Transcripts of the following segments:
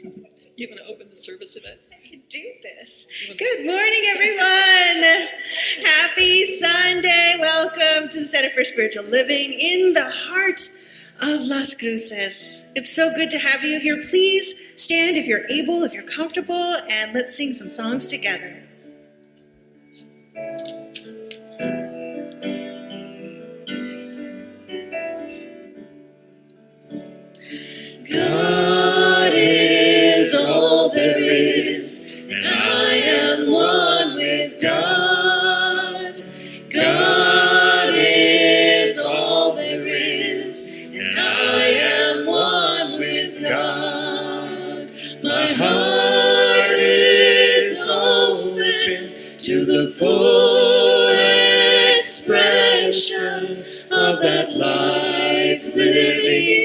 You want to open the service event? I can do this. Good morning, everyone. Happy Sunday. Welcome to the Center for Spiritual Living in the heart of Las Cruces. It's so good to have you here. Please stand if you're able, if you're comfortable, and let's sing some songs together. God is all there is, and I am one with God. God is all there is, and I am one with God. My heart is open to the full expression of that life living me.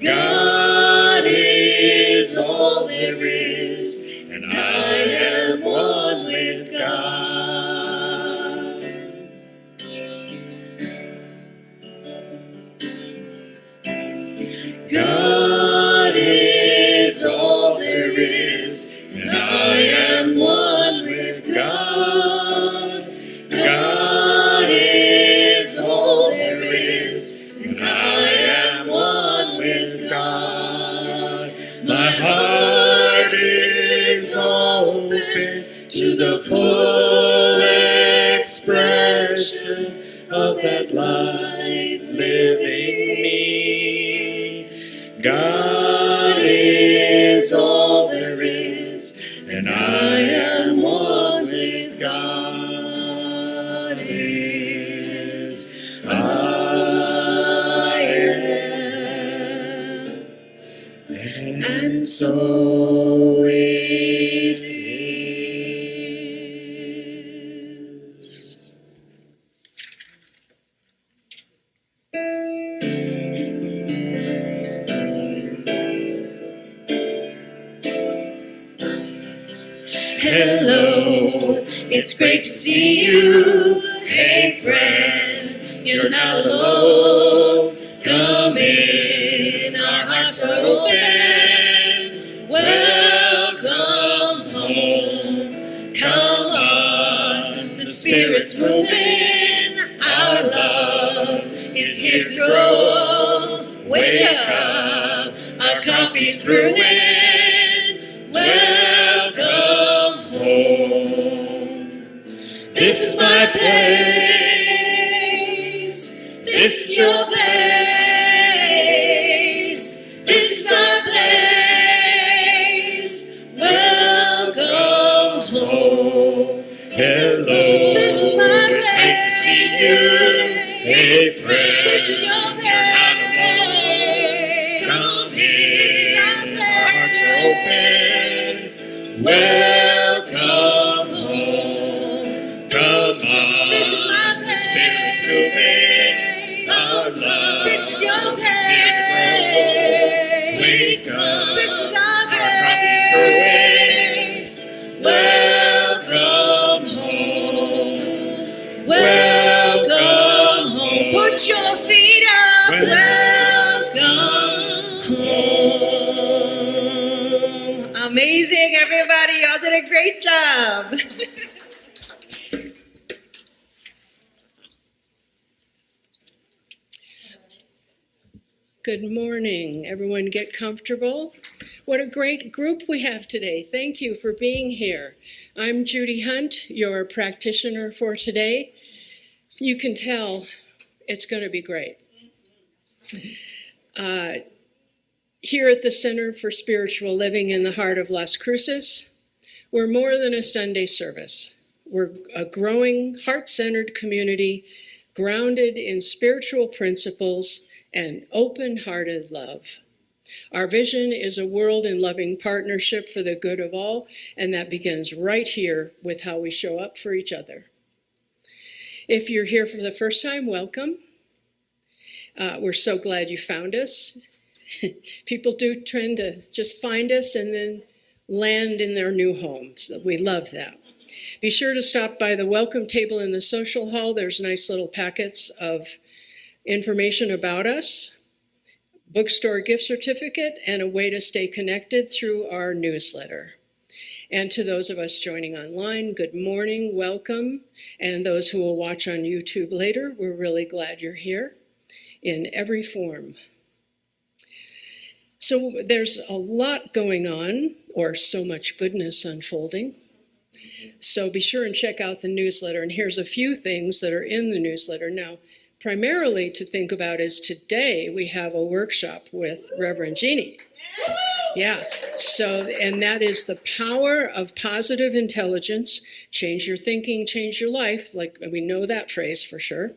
God is all there is, and I am one with God. God is all there is, and I am one with God. God is all there is, and I am one with God. My heart is open to the full expression of that life living me. God is all there is, and I am one with God is. I am, and so it is. Hello, it's great to see you. Hey friend, you're not alone. Come in, our hearts are open. Welcome home. Come on, the Spirit's moving. Our love is here to grow. Wake up, our coffee's brewing. Welcome home. This is my place. This is your place. This is our place. Welcome home. Hello. This is my place. It's great to see you. Hey friend. This is your place. Come in. This is our place. Our hearts are open. Welcome home. Come on. This is my place. The Spirit's moving. Our love. This is your place. Wake up. This is our place. Our coffee's brewing. Welcome home. Welcome home. Put your feet up. Welcome home. Amazing, everybody. Y'all did a great job. Good morning. Everyone get comfortable. What a great group we have today. Thank you for being here. I'm Judy Hunt, your practitioner for today. You can tell it's going to be great. Here at the Center for Spiritual Living in the heart of Las Cruces, we're more than a Sunday service. We're a growing, heart-centered community grounded in spiritual principles and open-hearted love. Our vision is a world in loving partnership for the good of all, and that begins right here with how we show up for each other. If you're here for the first time, welcome. We're so glad you found us. People do tend to just find us and then land in their new homes. We love that. Be sure to stop by the welcome table in the social hall. There's nice little packets of information about us. bookstore gift certificate, and a way to stay connected through our newsletter. And to those of us joining online, good morning, welcome. And those who will watch on YouTube later, we're really glad you're here in every form. So there's a lot going on, or so much goodness unfolding. So be sure and check out the newsletter. And here's a few things that are in the newsletter. Now, primarily to think about is today we have a workshop with Reverend Jeannie. Yeah, so, and that is the power of positive intelligence. Change your thinking, change your life. Like, we know that phrase for sure.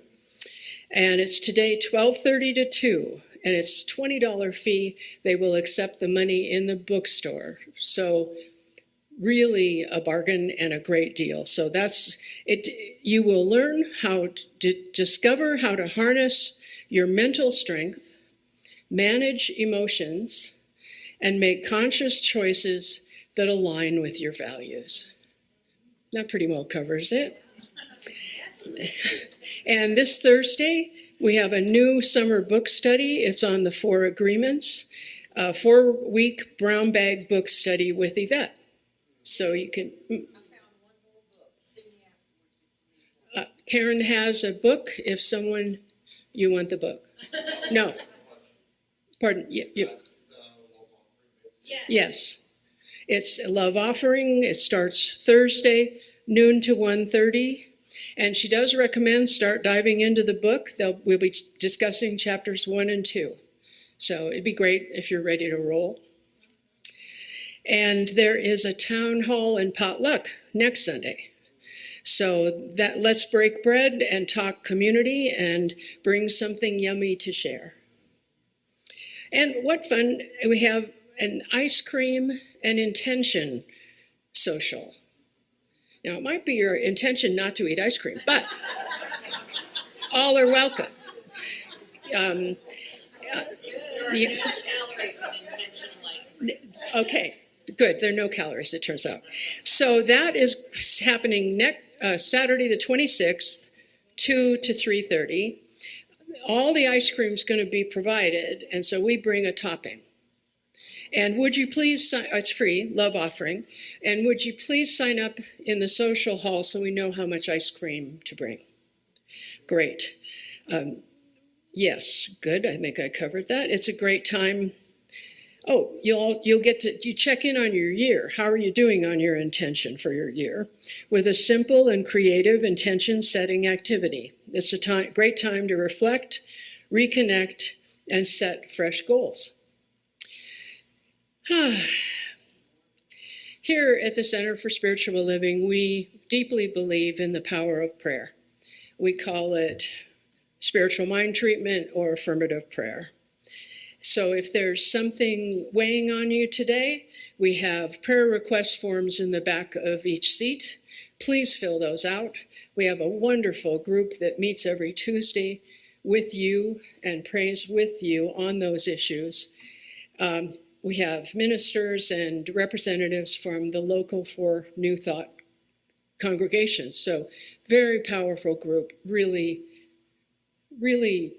And it's today 12:30 to 2, and it's $20 fee. They will accept the money in the bookstore. So really a bargain and a great deal. So that's it. You will learn how to discover how to harness your mental strength, manage emotions, and make conscious choices that align with your values. That pretty well covers it. And this Thursday, we have a new summer book study. It's on the 4 agreements, a 4-week brown bag book study with Yvette. So you can. Karen has a book. If someone, you want the book? No. Pardon. Yes. It's a love offering. It starts Thursday, noon to 1:30. And she does recommend start diving into the book. We'll be discussing chapters 1 and 2. So it'd be great if you're ready to roll. And there is a town hall and potluck next Sunday. So that let's break bread and talk community and bring something yummy to share. And what fun, we have an ice cream and intention social. Now, it might be your intention not to eat ice cream, but all are welcome. Okay, good. There are no calories, it turns out. So that is happening next Saturday the 26th, 2 to 3:30. All the ice cream is going to be provided, and so we bring a topping. And would you please, it's free, love offering, and would you please sign up in the social hall so we know how much ice cream to bring? Great. Yes, good, I think I covered that. It's a great time. Oh, you'll get to, you check in on your year. How are you doing on your intention for your year? With a simple and creative intention setting activity. It's a great time to reflect, reconnect, and set fresh goals. Here at the Center for Spiritual Living, we deeply believe in the power of prayer. We call it spiritual mind treatment or affirmative prayer. So if there's something weighing on you today, we have prayer request forms in the back of each seat. Please fill those out. We have a wonderful group that meets every Tuesday with you and prays with you on those issues. We have ministers and representatives from the local 4 New Thought congregations. So very powerful group. Really, really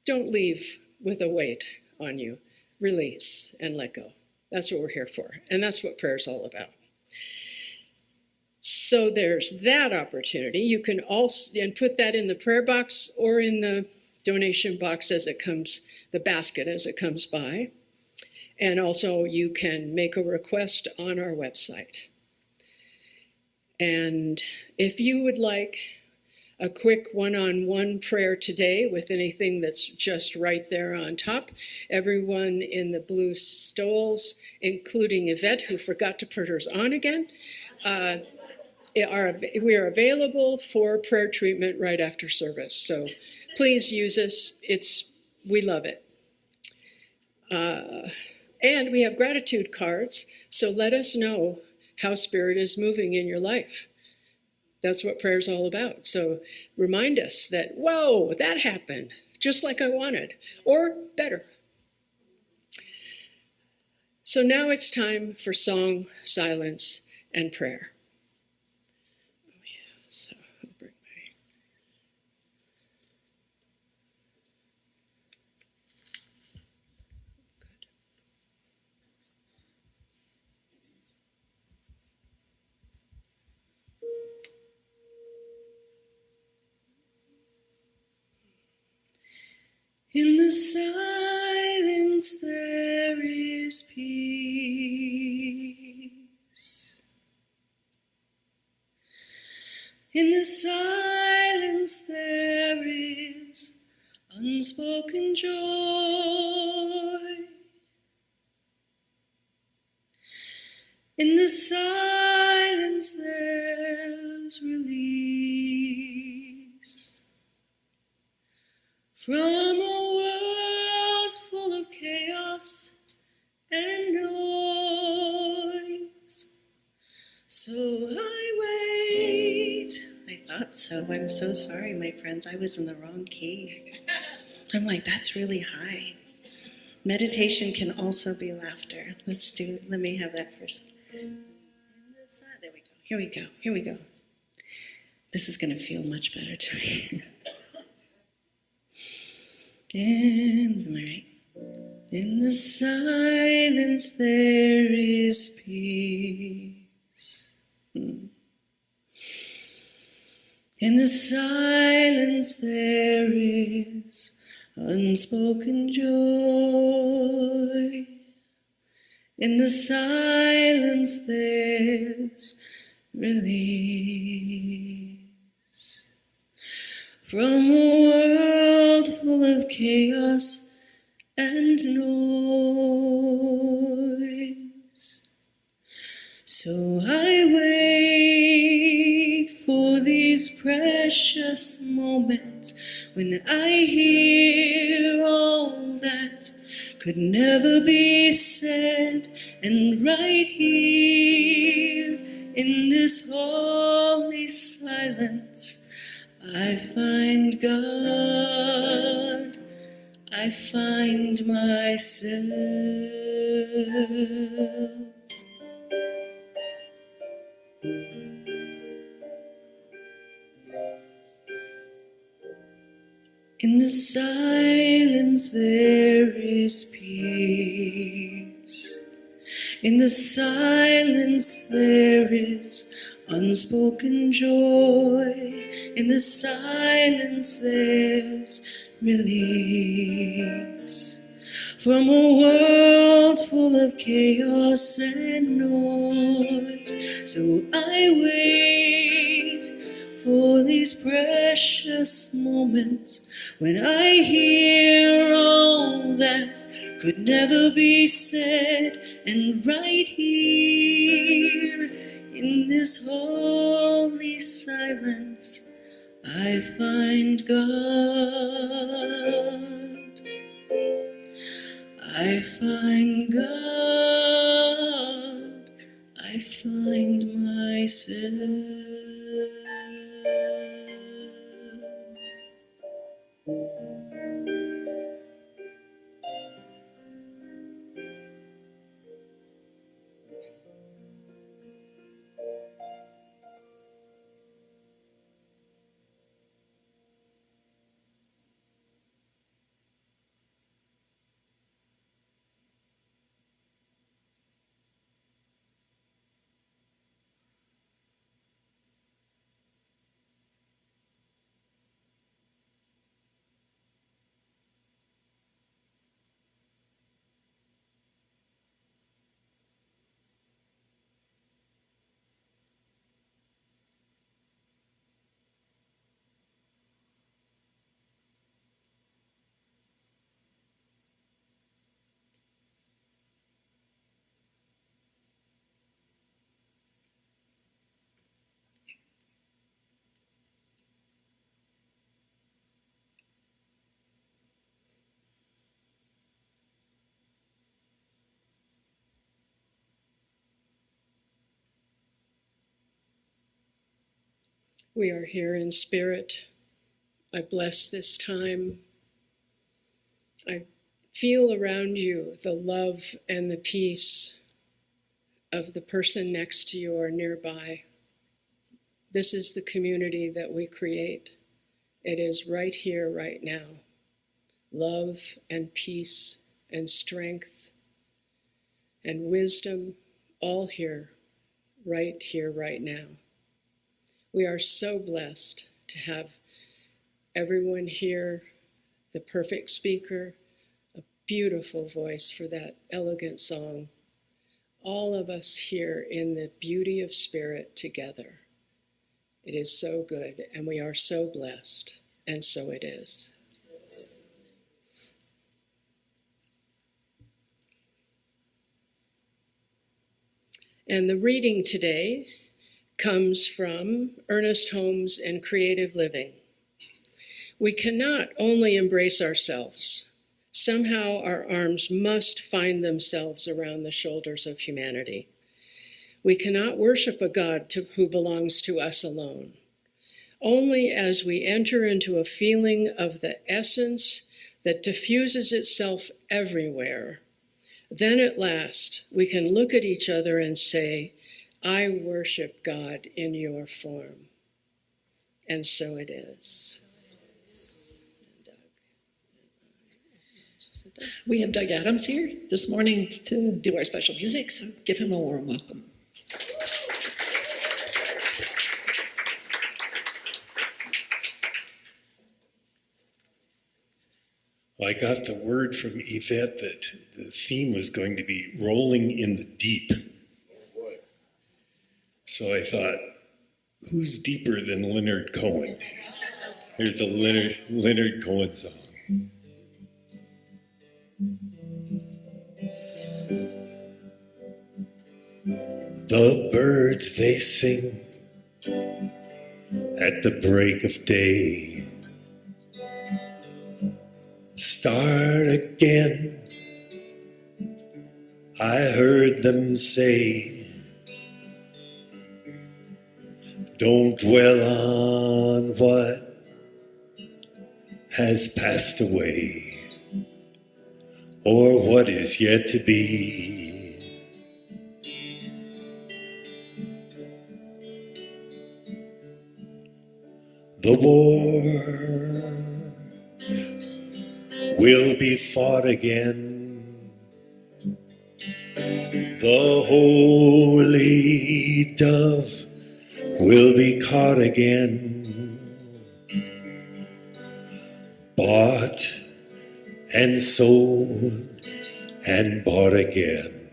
don't leave with a weight on you. Release and let go. That's what we're here for. And that's what prayer is all about. So there's that opportunity. You can also and put that in the prayer box or in the donation box as it comes, the basket as it comes by. And also you can make a request on our website. And if you would like a quick one-on-one prayer today with anything that's just right there on top, everyone in the blue stoles, including Yvette, who forgot to put hers on again, we are available for prayer treatment right after service. So please use us. We love it. And we have gratitude cards, so let us know how Spirit is moving in your life. That's what prayer is all about. So remind us that, whoa, that happened, just like I wanted, or better. So now it's time for song, silence, and prayer. In the silence there is peace. In the silence there is unspoken joy. In the silence there's release from a world full of chaos and noise. So I wait. I thought so. I'm so sorry, my friends. I was in the wrong key. I'm like, that's really high. Meditation can also be laughter. Let me have that first. There we go. Here we go. This is going to feel much better to me. Am I right? In the silence there is peace. In the silence there is unspoken joy. In the silence there's release from a world full of chaos and noise. So I wait for these precious moments when I hear all that could never be said, and right here in this holy silence I find God, I find myself. In the silence there is peace. In the silence there is unspoken joy. In the silence there's release from a world full of chaos and noise. So I wait for these precious moments when I hear all that could never be said, and right here in this holy silence I find God, I find God, I find myself. We are here in spirit. I bless this time. I feel around you the love and the peace of the person next to you or nearby. This is the community that we create. It is right here, right now. Love and peace and strength and wisdom, all here, right now. We are so blessed to have everyone here the perfect speaker, a beautiful voice for that elegant song. All of us here in the beauty of spirit together. It is so good, and we are so blessed, and so it is. And the reading today comes from Ernest Holmes and Creative Living. We cannot only embrace ourselves. Somehow our arms must find themselves around the shoulders of humanity. We cannot worship a God who belongs to us alone. Only as we enter into a feeling of the essence that diffuses itself everywhere, then at last we can look at each other and say, I worship God in your form. And so it is. We have Doug Adams here this morning to do our special music, so give him a warm welcome. Well, I got the word from Yvette that the theme was going to be rolling in the deep. So I thought, who's deeper than Leonard Cohen? Here's a Leonard Cohen song. The birds, they sing at the break of day. Start again, I heard them say. Don't dwell on what has passed away or what is yet to be. The war will be fought again. The holy dove will be caught again. Bought and sold and bought again.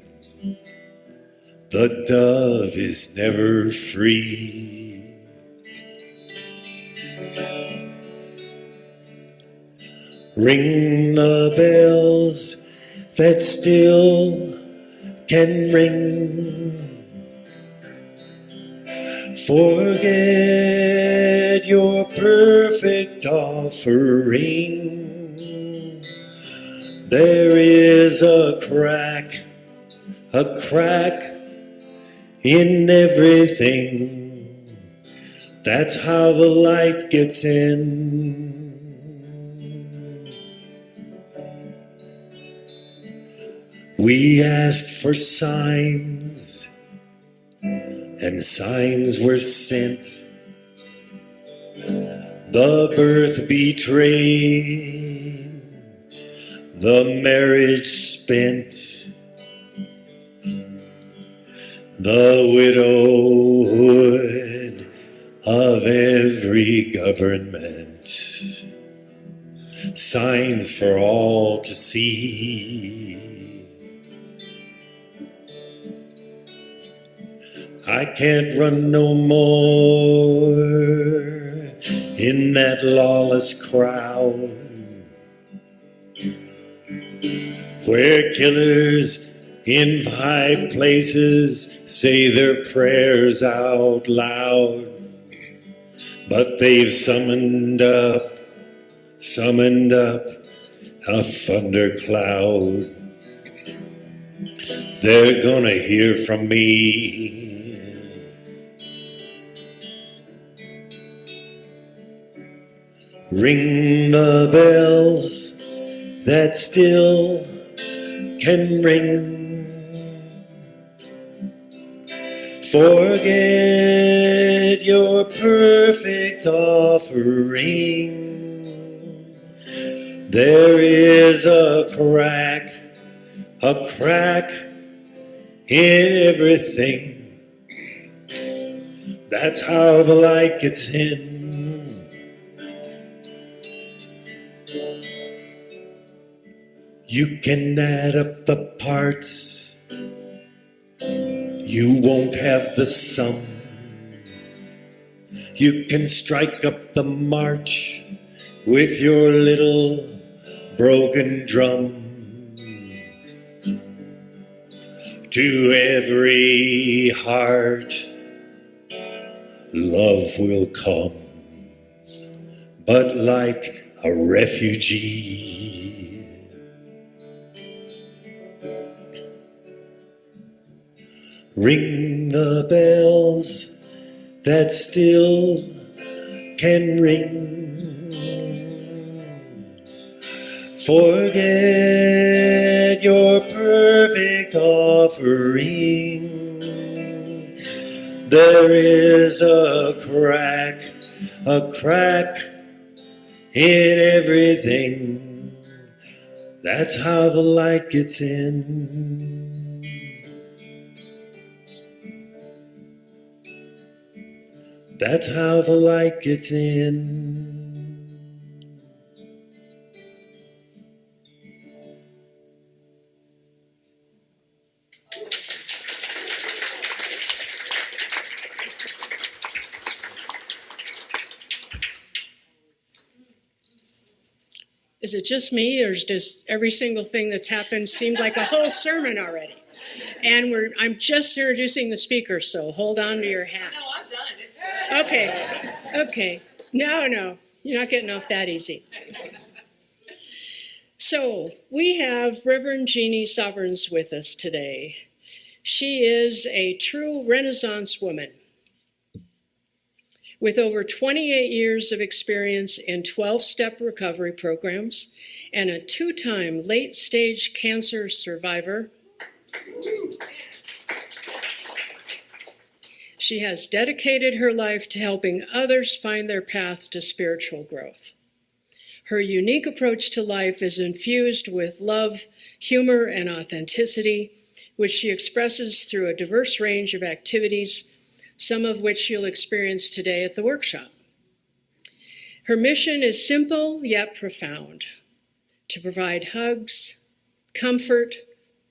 The dove is never free. Ring the bells that still can ring. Forget your perfect offering. There is a crack in everything. That's how the light gets in. We asked for signs, and signs were sent. The birth betrayed, the marriage spent, the widowhood of every government. Signs for all to see. I can't run no more in that lawless crowd where killers in high places say their prayers out loud, but they've summoned up a thundercloud. They're gonna hear from me. Ring the bells that still can ring. Forget your perfect offering. There is a crack in everything. That's how the light gets in. You can add up the parts, you won't have the sum. You can strike up the march with your little broken drum. To every heart, love will come, but like a refugee. Ring the bells that still can ring. Forget your perfect offering. There is a crack in everything. That's how the light gets in. That's how the light gets in. Is it just me, or does every single thing that's happened seem like a whole sermon already? And I'm just introducing the speakers, so hold on to your hat. No, I'm done. It's good. Okay. No, you're not getting off that easy. So we have Reverend Jeannie Soverns with us today. She is a true Renaissance woman with over 28 years of experience in 12-step recovery programs and a 2-time late-stage cancer survivor. She has dedicated her life to helping others find their path to spiritual growth. Her unique approach to life is infused with love, humor, and authenticity, which she expresses through a diverse range of activities, some of which you'll experience today at the workshop. Her mission is simple yet profound: to provide hugs, comfort,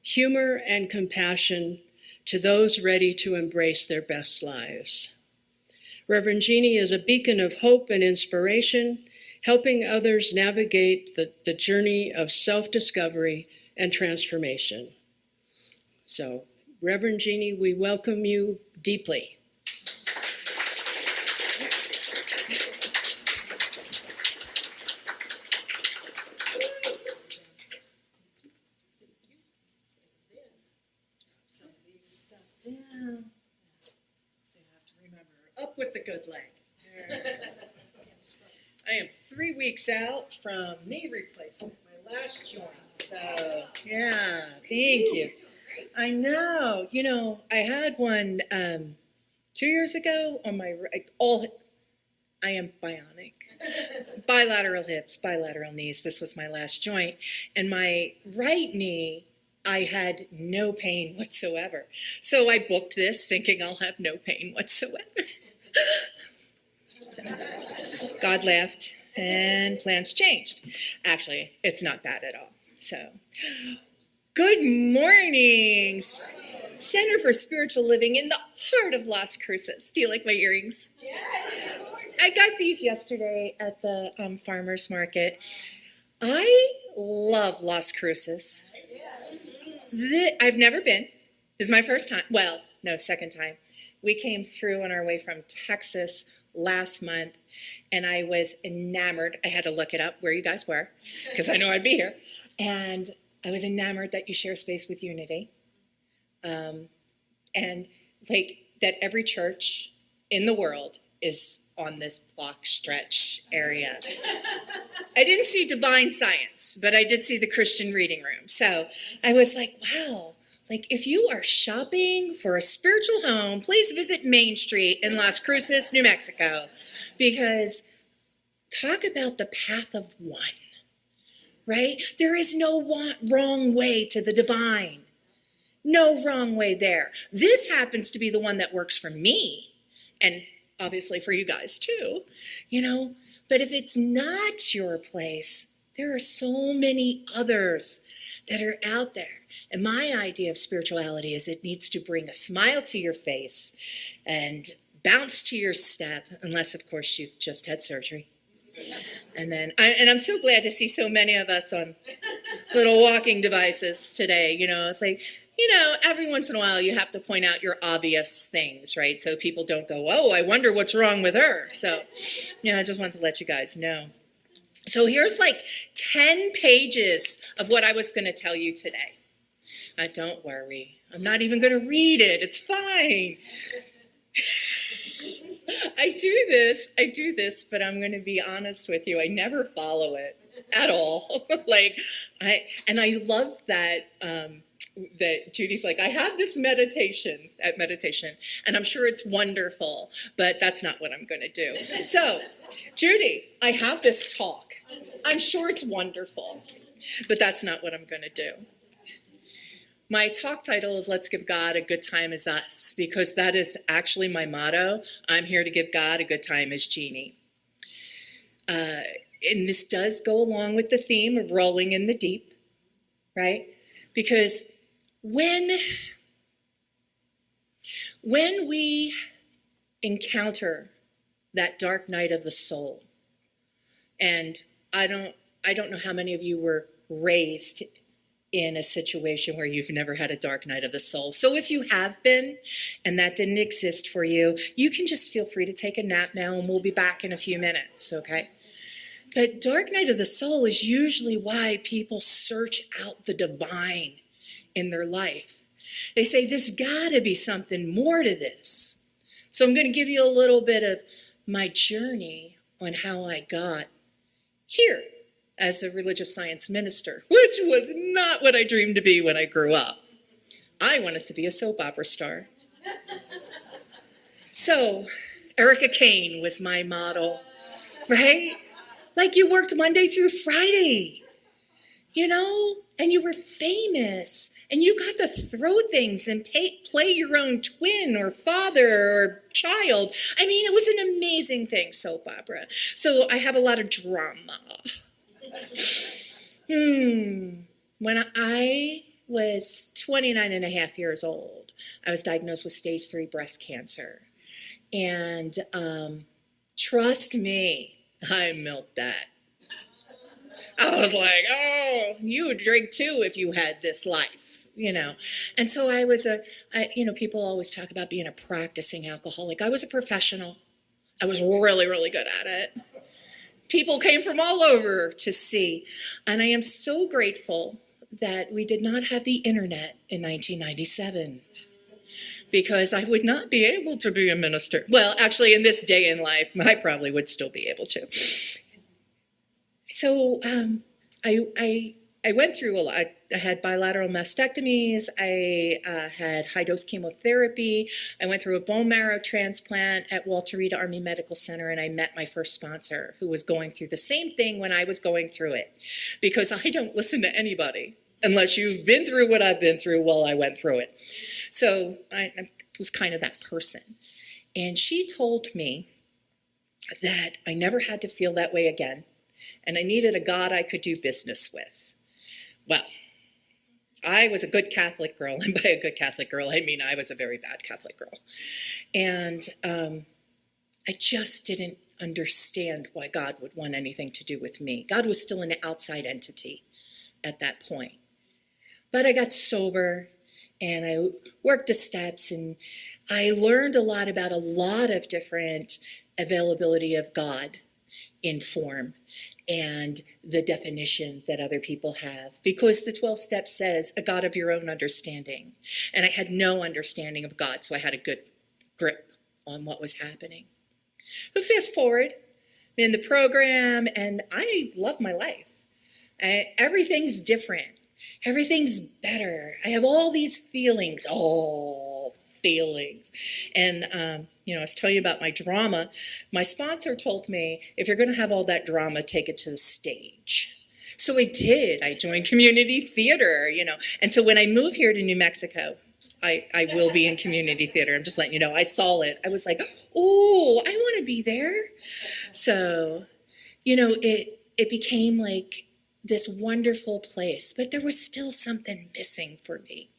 humor, and compassion to those ready to embrace their best lives. Reverend Jeannie is a beacon of hope and inspiration, helping others navigate the journey of self-discovery and transformation. So, Reverend Jeannie, we welcome you deeply. Up with the good leg. I am 3 weeks out from knee replacement, my last joint. So, yeah, thank you. I know. I had one 2 years ago on my right. I am bionic. Bilateral hips, bilateral knees. This was my last joint. And my right knee, I had no pain whatsoever. So I booked this thinking I'll have no pain whatsoever. God laughed and plans changed. Actually, it's not bad at all. So, good morning, Center for Spiritual Living in the heart of Las Cruces. Do you like my earrings? Yes. I got these yesterday at the farmer's market. I love Las Cruces. I've never been. This is my first time. Well, no, second time. We came through on our way from Texas last month, and I was enamored. I had to look it up where you guys were, because I know I'd be here. And I was enamored that you share space with unity. And like that every church in the world is on this block stretch area. I didn't see divine science, but I did see the Christian reading room. So I was like, wow. Like, if you are shopping for a spiritual home, please visit Main Street in Las Cruces, New Mexico, because talk about the path of one, right? There is no wrong way to the divine. No wrong way there. This happens to be the one that works for me, and obviously for you guys too, But if it's not your place, there are so many others that are out there. And my idea of spirituality is it needs to bring a smile to your face and bounce to your step, unless, of course, you've just had surgery. And I'm so glad to see so many of us on little walking devices today. Every once in a while you have to point out your obvious things, right? So people don't go, oh, I wonder what's wrong with her. So, I just want to let you guys know. So here's 10 pages of what I was going to tell you today. Don't worry. I'm not even going to read it. It's fine. I do this, but I'm going to be honest with you. I never follow it at all. I love that Judy's like, I have this meditation, and I'm sure it's wonderful, but that's not what I'm going to do. So, Judy, I have this talk. I'm sure it's wonderful, but that's not what I'm going to do. My talk title is Let's Give God a Good Time as Us, because that is actually my motto. I'm here to give God a good time as Jeannie. And this does go along with the theme of rolling in the deep, right? Because when we encounter that dark night of the soul, and I don't know how many of you were raised in a situation where you've never had a dark night of the soul. So if you have been, and that didn't exist for you, you can just feel free to take a nap now, and we'll be back in a few minutes, okay? But dark night of the soul is usually why people search out the divine in their life. They say, there's gotta be something more to this. So I'm gonna give you a little bit of my journey on how I got here as a religious science minister, which was not what I dreamed to be when I grew up. I wanted to be a soap opera star. So, Erica Kane was my model, right? You worked Monday through Friday, and you were famous, and you got to throw things and play your own twin or father or child. It was an amazing thing, soap opera. So I have a lot of drama. When I was 29 and a half years old, I was diagnosed with stage 3 breast cancer. And trust me, I milked that. I was like, oh, you would drink too if you had this life, And so I was people always talk about being a practicing alcoholic. I was a professional. I was really, really good at it. People came from all over to see. And I am so grateful that we did not have the internet in 1997, because I would not be able to be a minister. Well, actually, in this day in life, I probably would still be able to. So I went through a lot. I had bilateral mastectomies. I had high-dose chemotherapy. I went through a bone marrow transplant at Walter Reed Army Medical Center, and I met my first sponsor, who was going through the same thing when I was going through it, because I don't listen to anybody unless you've been through what I've been through while I went through it. So I was kind of that person. And she told me that I never had to feel that way again, and I needed a God I could do business with. Well, I was a good Catholic girl, and by a good Catholic girl, I mean I was a very bad Catholic girl. And I just didn't understand why God would want anything to do with me. God was still an outside entity at that point. But I got sober, and I worked the steps, and I learned a lot about a lot of different availability of God in form and the definition that other people have, because the 12 steps says a God of your own understanding. And I had no understanding of God, so I had a good grip on what was happening. But fast forward in the program, and I love my life. Everything's different. Everything's better. I have all these feelings, And, I was telling you about my drama. My sponsor told me, if you're going to have all that drama, take it to the stage. So I did. I joined community theater, And so when I moved here to New Mexico, I will be in community theater. I'm just letting you know. I saw it. I was like, oh, I want to be there. So, it became like this wonderful place, but there was still something missing for me.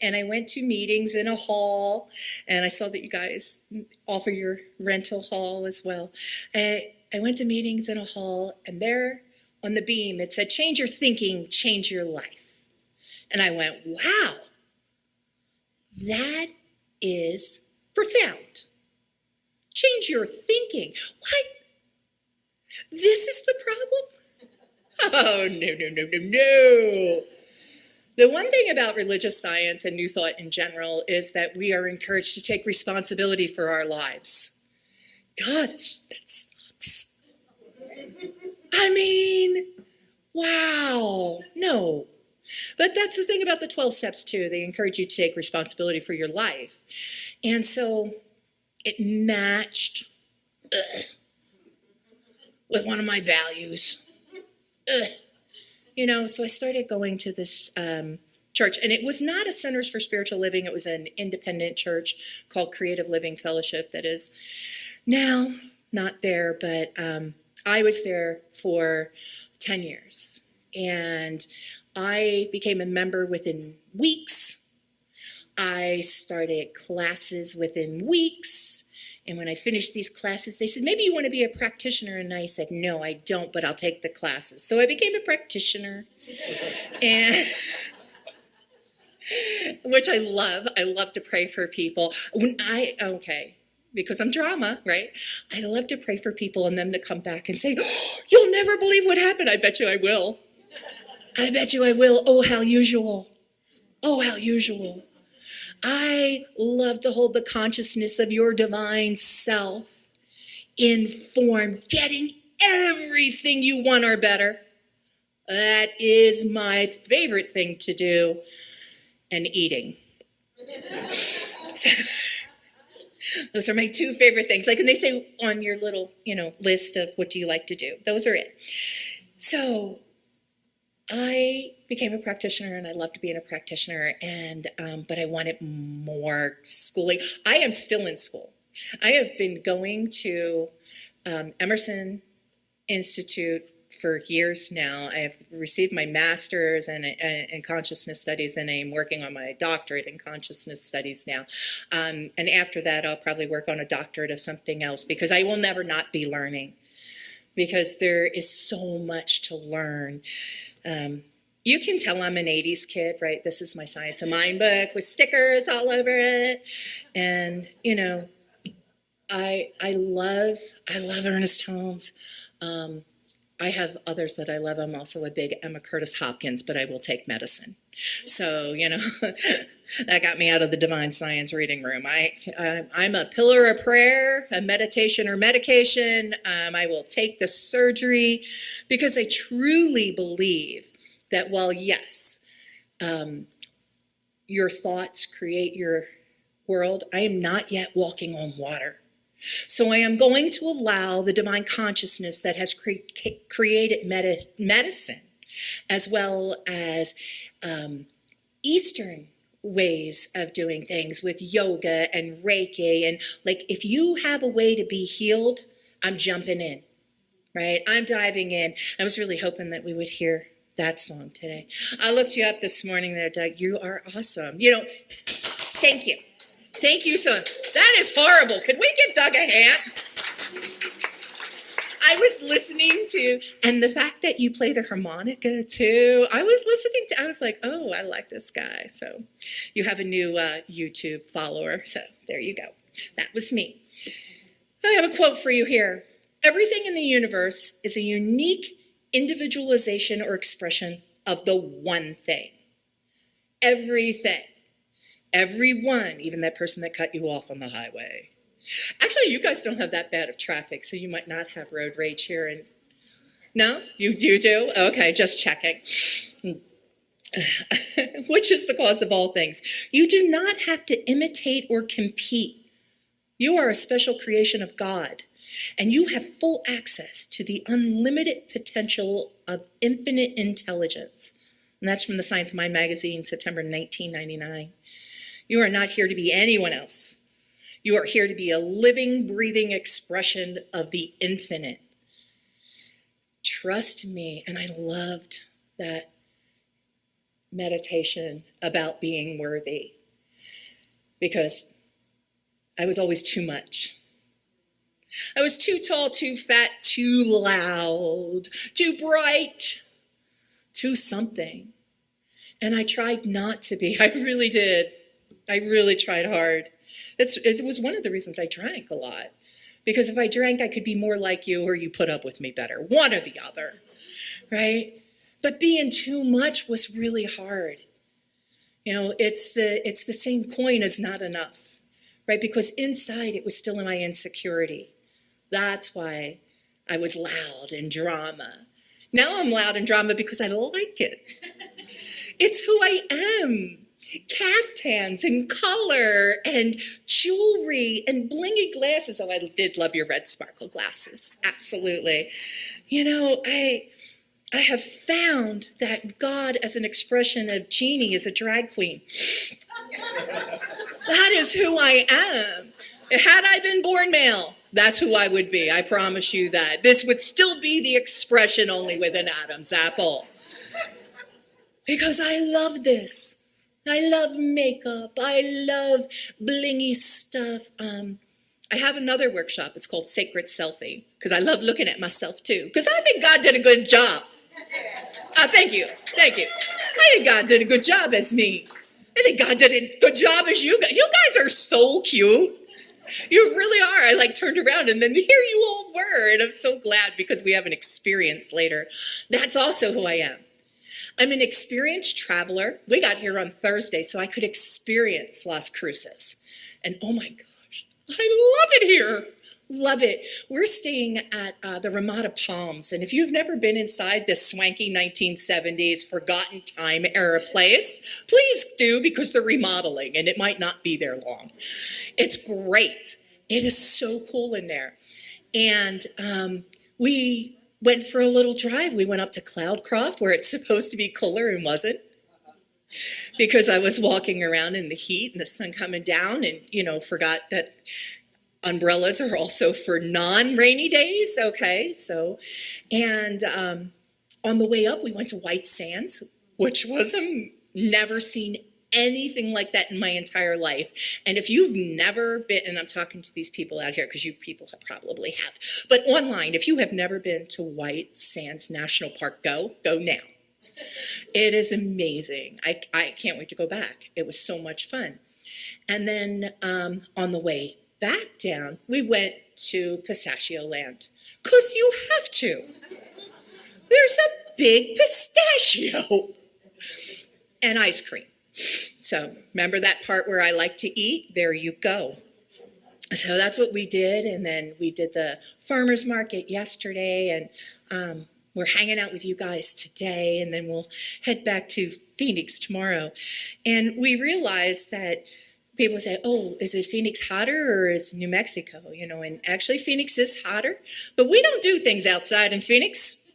And I went to meetings in a hall, and I saw that you guys offer your rental hall as well. I went to meetings in a hall, and there on the beam it said, "Change your thinking, change your life." And I went, wow, that is profound. Change your thinking. What? This is the problem? Oh, no. The one thing about religious science and New Thought in general is that we are encouraged to take responsibility for our lives. God, that sucks. I mean, wow, no. But that's the thing about the 12 steps too. They encourage you to take responsibility for your life. And so it matched with one of my values. So I started going to this church, and it was not a Centers for Spiritual Living. It was an independent church called Creative Living Fellowship that is now not there, but I was there for 10 years, and I became a member within weeks. I started classes within weeks. And when I finished these classes, they said, maybe you want to be a practitioner. And I said, no, I don't, but I'll take the classes. So I became a practitioner, and which I love. I love to pray for people. Because I'm drama, right? I love to pray for people and them to come back and say, oh, you'll never believe what happened. I bet you I will. I bet you I will. Oh, how usual. Oh, how usual. I love to hold the consciousness of your divine self in form, getting everything you want or better. That is my favorite thing to do, and eating. Those are my two favorite things. Like, and they say on your little, list of what do you like to do. Those are it. So I became a practitioner, and I loved being a practitioner, and but I wanted more schooling. I am still in school. I have been going to Emerson Institute for years now. I have received my master's in consciousness studies, and I am working on my doctorate in consciousness studies now. And after that, I'll probably work on a doctorate of something else, because I will never not be learning, because there is so much to learn. You can tell I'm an 80s kid, right? This is my Science of Mind book with stickers all over it. And, I love Ernest Holmes. I have others that I love. I'm also a big Emma Curtis Hopkins, but I will take medicine. So, that got me out of the divine science reading room. I'm a pillar of prayer, a meditation or medication. I will take the surgery, because I truly believe that while, yes, your thoughts create your world, I am not yet walking on water. So I am going to allow the divine consciousness that has created medicine, as well as Eastern ways of doing things with yoga and Reiki. And like, if you have a way to be healed, I'm jumping in, right? I'm diving in. I was really hoping that we would hear that song today. I looked you up this morning there, Doug. You are awesome. Thank you. Thank you so much. That is horrible. Could we give Doug a hand? I was listening to, and the fact that you play the harmonica too, I was like, oh, I like this guy. So you have a new YouTube follower. So there you go. That was me. I have a quote for you here. Everything in the universe is a unique individualization or expression of the one thing. Everything. Everyone, even that person that cut you off on the highway. Actually, you guys don't have that bad of traffic, so you might not have road rage here. No? You do? Okay, just checking. Which is the cause of all things. You do not have to imitate or compete. You are a special creation of God, and you have full access to the unlimited potential of infinite intelligence. And that's from the Science of Mind magazine, September 1999. You are not here to be anyone else. You are here to be a living, breathing expression of the infinite. trust me. And I loved that meditation about being worthy, because I was always too much. I was too tall, too fat, too loud, too bright, too something. And I tried not to be. I really did. I really tried hard. It was one of the reasons I drank a lot. Because if I drank, I could be more like you, or you put up with me better. One or the other, right? But being too much was really hard. You know, it's the same coin as not enough, right? Because inside it was still in my insecurity. That's why I was loud and drama. Now I'm loud and drama because I like it. It's who I am. Caftans and color and jewelry and blingy glasses. Oh, I did love your red sparkle glasses. Absolutely. You know, I have found that God as an expression of Jeannie is a drag queen. That is who I am. Had I been born male, that's who I would be. I promise you that. This would still be the expression, only with an Adam's apple. Because I love this. I love makeup. I love blingy stuff. I have another workshop. It's called Sacred Selfie, because I love looking at myself too. Because I think God did a good job. Thank you. Thank you. I think God did a good job as me. I think God did a good job as you guys. You guys are so cute. You really are. I turned around and then here you all were. And I'm so glad, because we have an experience later. That's also who I am. I'm an experienced traveler. We got here on Thursday, so I could experience Las Cruces. And oh my gosh, I love it here. Love it. We're staying at the Ramada Palms. And if you've never been inside this swanky 1970s forgotten time era place, please do, because they're remodeling and it might not be there long. It's great. It is so cool in there. And we went for a little drive. We went up to Cloudcroft, where it's supposed to be cooler and wasn't, because I was walking around in the heat and the sun coming down and, forgot that umbrellas are also for non-rainy days. Okay, so, and on the way up, we went to White Sands, which was never seen anything like that in my entire life. And if you've never been, and I'm talking to these people out here because you people probably have, but online, if you have never been to White Sands National Park, go now. It is amazing. I can't wait to go back. It was so much fun. And then on the way back down, we went to Pistachio Land, because you have to. There's a big pistachio and ice cream. So remember that part where I like to eat? There you go. So that's what we did. And then we did the farmer's market yesterday. And we're hanging out with you guys today. And then we'll head back to Phoenix tomorrow. And we realized that people say, oh, is it Phoenix hotter or is New Mexico? And actually Phoenix is hotter. But we don't do things outside in Phoenix.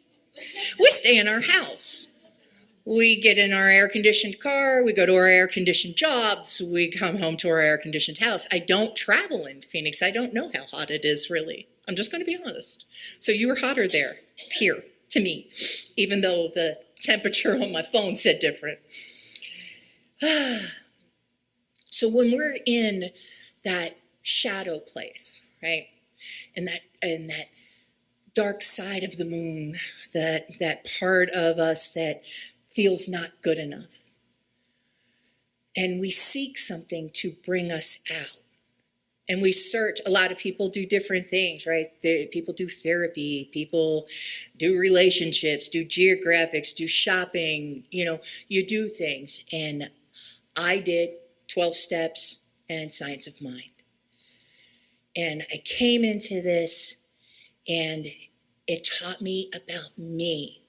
We stay in our house. We get in our air-conditioned car, we go to our air-conditioned jobs, we come home to our air-conditioned house. I don't travel in Phoenix. I don't know how hot it is, really. I'm just going to be honest. So you were hotter here, to me, even though the temperature on my phone said different. So when we're in that shadow place, right, and that dark side of the moon, that part of us that feels not good enough. And we seek something to bring us out. And we search. A lot of people do different things, right? People do therapy. People do relationships, do geographics, do shopping. You do things. And I did 12 steps and science of mind. And I came into this and it taught me about me.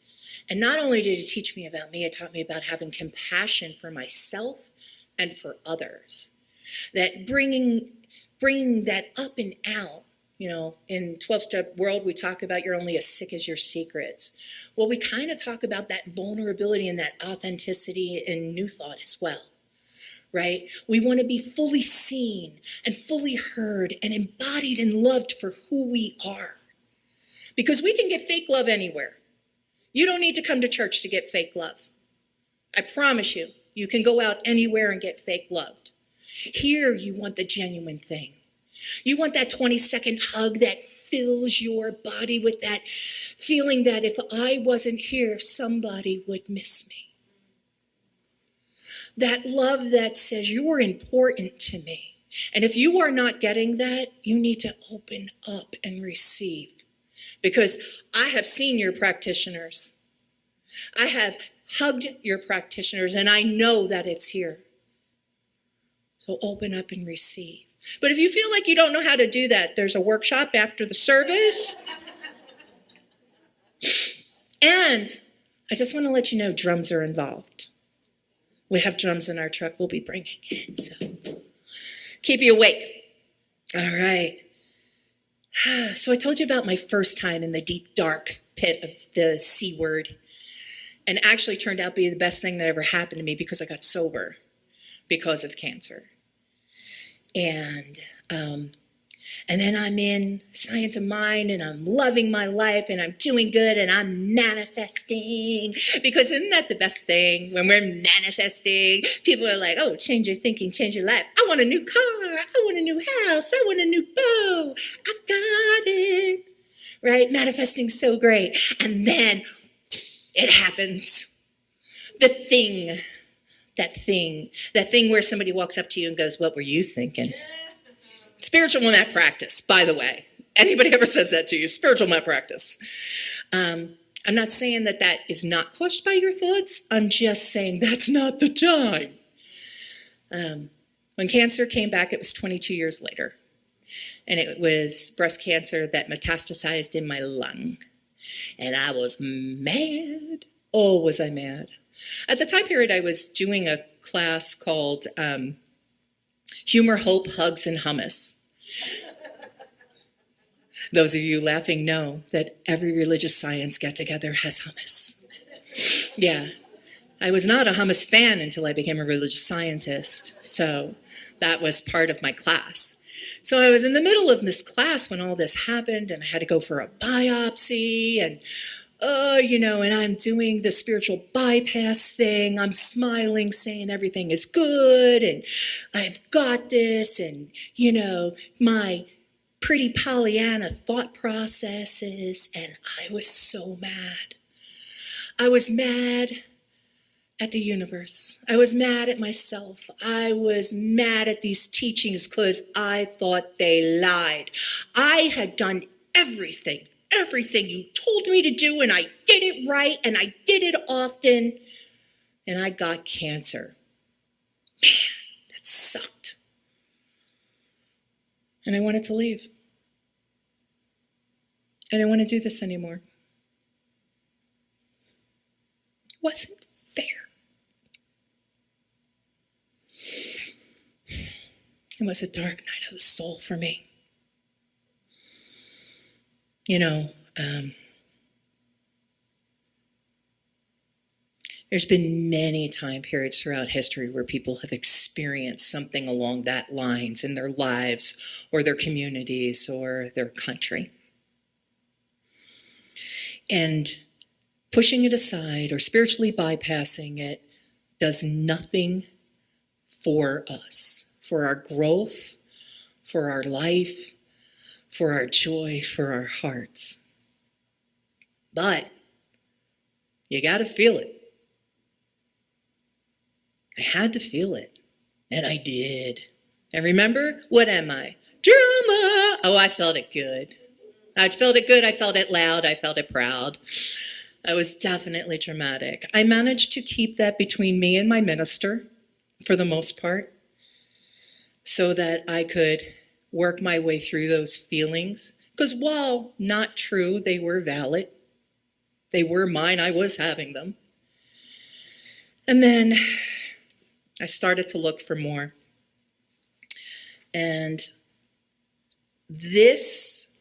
And not only did it teach me about me, it taught me about having compassion for myself and for others. That bringing that up and out, in 12-step world, we talk about you're only as sick as your secrets. Well, we kind of talk about that vulnerability and that authenticity in New Thought as well, right? We want to be fully seen and fully heard and embodied and loved for who we are. Because we can get fake love anywhere. You don't need to come to church to get fake love. I promise you, you can go out anywhere and get fake loved. Here, you want the genuine thing. You want that 20-second hug that fills your body with that feeling that if I wasn't here, somebody would miss me. That love that says you're important to me. And if you are not getting that, you need to open up and receive. Because I have seen your practitioners. I have hugged your practitioners, and I know that it's here. So open up and receive. But if you feel like you don't know how to do that, there's a workshop after the service. And I just want to let you know drums are involved. We have drums in our truck we'll be bringing in, so keep you awake. All right. So I told you about my first time in the deep, dark pit of the C word. And actually turned out to be the best thing that ever happened to me because I got sober because of cancer. And then I'm in Science of Mind, and I'm loving my life, and I'm doing good, and I'm manifesting. Because isn't that the best thing? When we're manifesting, people are like, oh, change your thinking, change your life. I want a new car. I want a new house. I want a new bow. I got it. Right? Manifesting's so great. And then it happens. That thing where somebody walks up to you and goes, what were you thinking? Spiritual malpractice, by the way. Anybody ever says that to you? Spiritual malpractice. I'm not saying that is not caused by your thoughts. I'm just saying that's not the time. When cancer came back, it was 22 years later. And it was breast cancer that metastasized in my lung. And I was mad. Oh, was I mad. At the time period, I was doing a class called Humor, Hope, Hugs, and Hummus. Those of you laughing know that every religious science get-together has hummus. Yeah. I was not a hummus fan until I became a religious scientist. So that was part of my class. So I was in the middle of this class when all this happened, and I had to go for a biopsy, and and I'm doing the spiritual bypass thing. I'm smiling, saying everything is good, and I've got this, and, my pretty Pollyanna thought processes, and I was so mad. I was mad at the universe. I was mad at myself. I was mad at these teachings because I thought they lied. I had done everything you told me to do, and I did it right, and I did it often, and I got cancer. Man, that sucked. And I wanted to leave. I didn't want to do this anymore. It wasn't fair. It was a dark night of the soul for me. There's been many time periods throughout history where people have experienced something along that lines in their lives or their communities or their country. And pushing it aside or spiritually bypassing it does nothing for us, for our growth, for our life, for our joy, for our hearts. But you got to feel it. I had to feel it, and I did. And remember, what am I? Drama! Oh, I felt it good. I felt it good, I felt it loud, I felt it proud. I was definitely dramatic. I managed to keep that between me and my minister, for the most part, so that I could work my way through those feelings. Because while not true, they were valid. They were mine, I was having them. And then I started to look for more. And this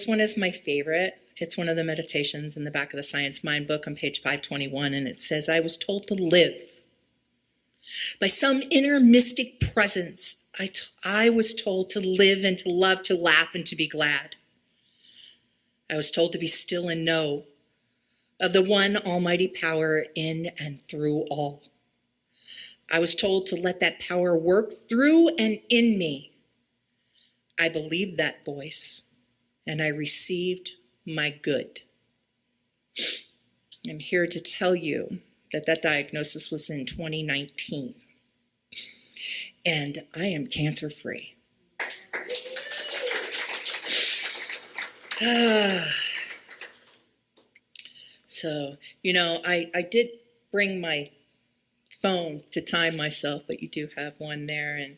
one is my favorite. It's one of the meditations in the back of the Science Mind book on page 521, and it says, I was told to live. By some inner mystic presence, I was told to live and to love, to laugh and to be glad. I was told to be still and know of the one almighty power in and through all. I was told to let that power work through and in me. I believed that voice, and I received my good. I'm here to tell you that diagnosis was in 2019, and I am cancer-free. So, I did bring my phone to time myself, but you do have one there, and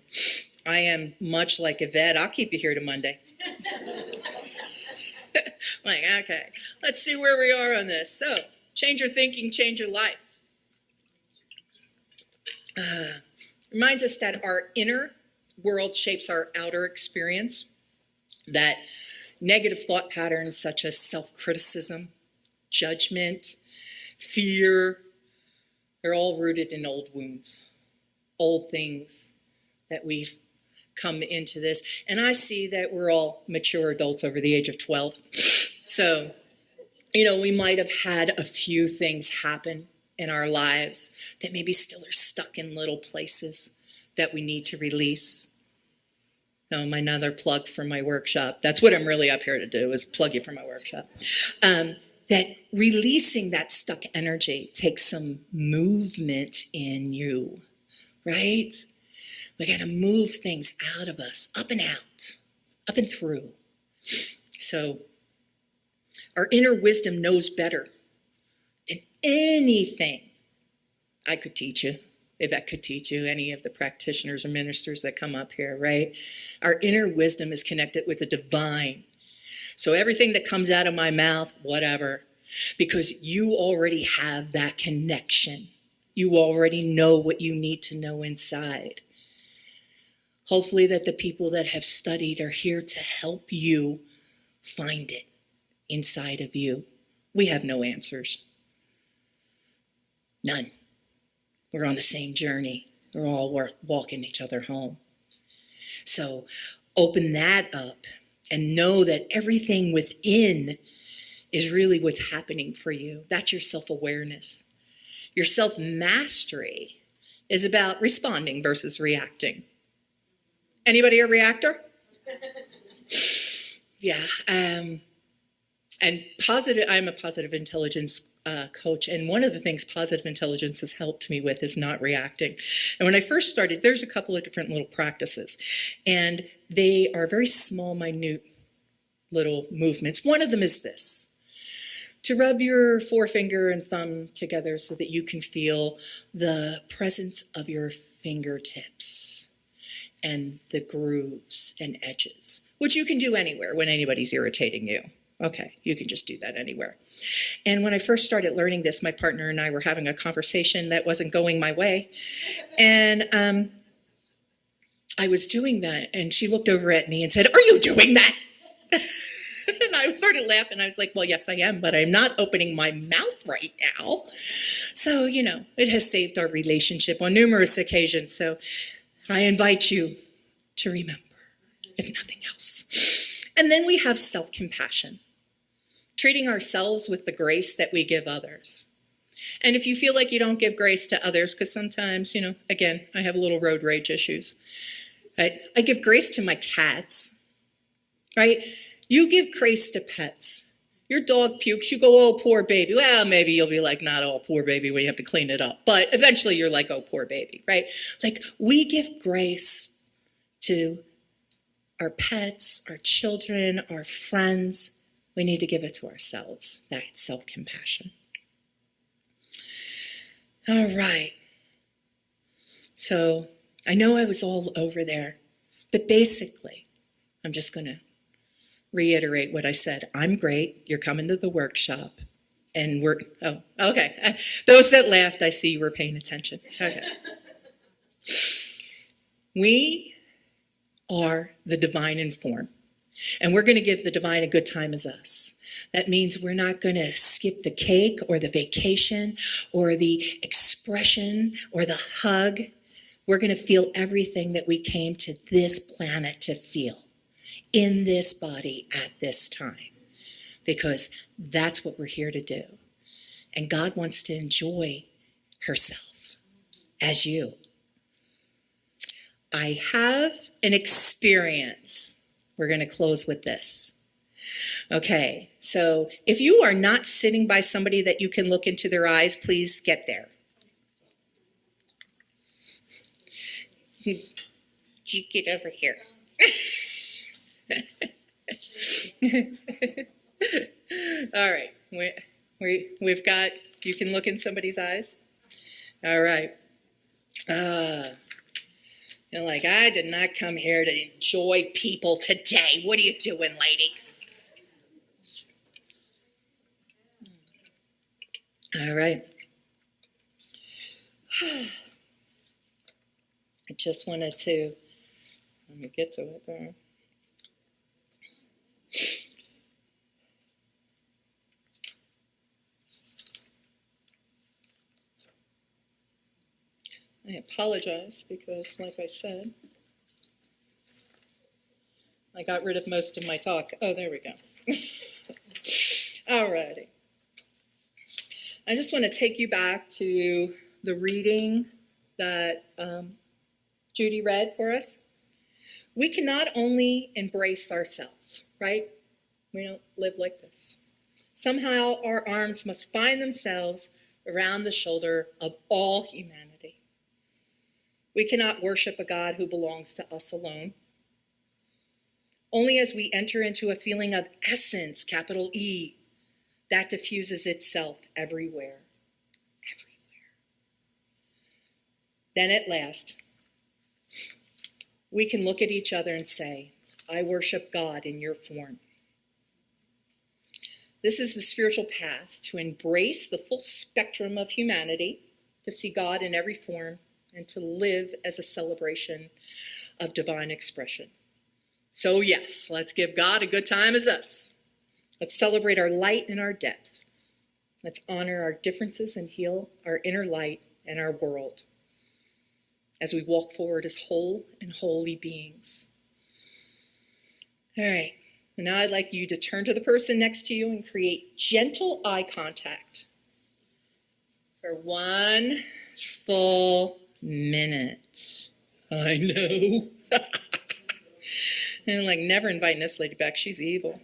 I am much like Yvette. I'll keep you here to Monday. Like, okay, let's see where we are on this. So, change your thinking, change your life. Reminds us that our inner world shapes our outer experience, that negative thought patterns such as self-criticism, judgment, fear, they're all rooted in old wounds, old things that we've come into this. And I see that we're all mature adults over the age of 12. So, we might have had a few things happen in our lives that maybe still are stuck in little places that we need to release. Another plug for my workshop. That's what I'm really up here to do, is plug you for my workshop. That releasing that stuck energy takes some movement in you, right? We got to move things out of us, up and out, up and through. So our inner wisdom knows better than anything I could teach you, Yvette could teach you, any of the practitioners or ministers that come up here, right? Our inner wisdom is connected with the divine. So everything that comes out of my mouth, whatever, because you already have that connection. You already know what you need to know inside. Hopefully that the people that have studied are here to help you find it inside of you. We have no answers. None. We're on the same journey. We're all walking each other home. So open that up and know that everything within is really what's happening for you. That's your self-awareness. Your self-mastery is about responding versus reacting. Anybody a reactor? Yeah. And I'm a positive intelligence coach, and one of the things positive intelligence has helped me with is not reacting. And when I first started, there's a couple of different little practices, and they are very small, minute little movements. One of them is this: to rub your forefinger and thumb together so that you can feel the presence of your fingertips and the grooves and edges, which you can do anywhere when anybody's irritating you. Okay, you can just do that anywhere. And when I first started learning this, my partner and I were having a conversation that wasn't going my way. And I was doing that, and she looked over at me and said, "Are you doing that?" And I started laughing. I was like, "Well, yes, I am, but I'm not opening my mouth right now." So, it has saved our relationship on numerous occasions. So I invite you to remember, if nothing else. And then we have self-compassion. Treating ourselves with the grace that we give others. And if you feel like you don't give grace to others, because sometimes, again, I have little road rage issues. I give grace to my cats, right? You give grace to pets. Your dog pukes, you go, "Oh, poor baby." Well, maybe you'll be like, "Not oh, poor baby," when you have to clean it up. But eventually you're like, "Oh, poor baby," right? Like, we give grace to our pets, our children, our friends. We need to give it to ourselves, that self-compassion. All right. So I know I was all over there, but basically, I'm just going to reiterate what I said. I'm great. You're coming to the workshop. And okay. Those that laughed, I see you were paying attention. Okay. We are the divine in form. And we're going to give the divine a good time as us. That means we're not going to skip the cake or the vacation or the expression or the hug. We're going to feel everything that we came to this planet to feel in this body at this time, because that's what we're here to do. And God wants to enjoy herself as you. I have an experience. We're going to close with this. Okay, so if you are not sitting by somebody that you can look into their eyes, please get there. You get over here. All right, we've got, you can look in somebody's eyes. All right. You're like, I did not come here to enjoy people today. What are you doing, lady? All right. I just wanted to, let me get to it there. I apologize because, like I said, I got rid of most of my talk. Oh, there we go. All righty. I just want to take you back to the reading that Judy read for us. We can not only embrace ourselves, right? We don't live like this. Somehow our arms must find themselves around the shoulder of all humanity. We cannot worship a God who belongs to us alone. Only as we enter into a feeling of essence, capital E, that diffuses itself everywhere. Everywhere. Then at last, we can look at each other and say, I worship God in your form. This is the spiritual path to embrace the full spectrum of humanity, to see God in every form, and to live as a celebration of divine expression. So yes, let's give God a good time as us. Let's celebrate our light and our depth. Let's honor our differences and heal our inner light and our world as we walk forward as whole and holy beings. All right, and now I'd like you to turn to the person next to you and create gentle eye contact for 1 full minute. I know. And like, never inviting this lady back. She's evil.